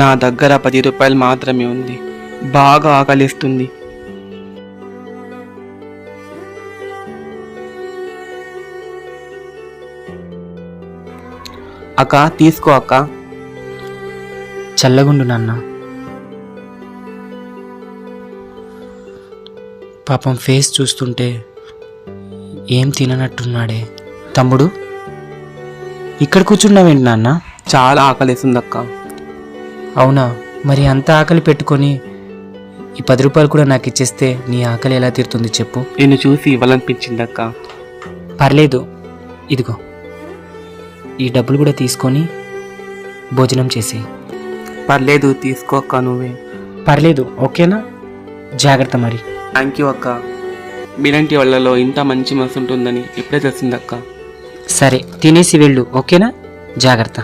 నా దగ్గర 10 రూపాయలు మాత్రమే ఉంది. బాగా ఆకలిస్తుంది. అక్క తీసుకో అక్క. చల్లగుండు నాన్న. పాపం ఫేస్ చూస్తుంటే ఏం తిననట్టున్నాడే. తమ్ముడు, ఇక్కడ కూర్చున్నావేంటి నాన్న? చాలా ఆకలిస్తుంది అక్క. అవునా? మరి అంత ఆకలి పెట్టుకొని ఈ 10 రూపాయలు కూడా నాకు ఇచ్చేస్తే నీ ఆకలి ఎలా తీరుతుంది చెప్పు? నిన్ను చూసి ఇవ్వాలనిపించింది అక్క. పర్లేదు, ఇదిగో ఈ డబ్బులు కూడా తీసుకొని భోజనం చేసేయి. పర్లేదు తీసుకో అక్క నువ్వే. పర్లేదు, ఓకేనా? జాగ్రత్త మరి. థ్యాంక్ యూ అక్క. మీలాంటి వాళ్ళలో ఇంత మంచి మనసు ఉంటుందని ఇప్పుడే తెలిసింది అక్క. సరే, తినేసి వెళ్ళు, ఓకేనా? జాగ్రత్త.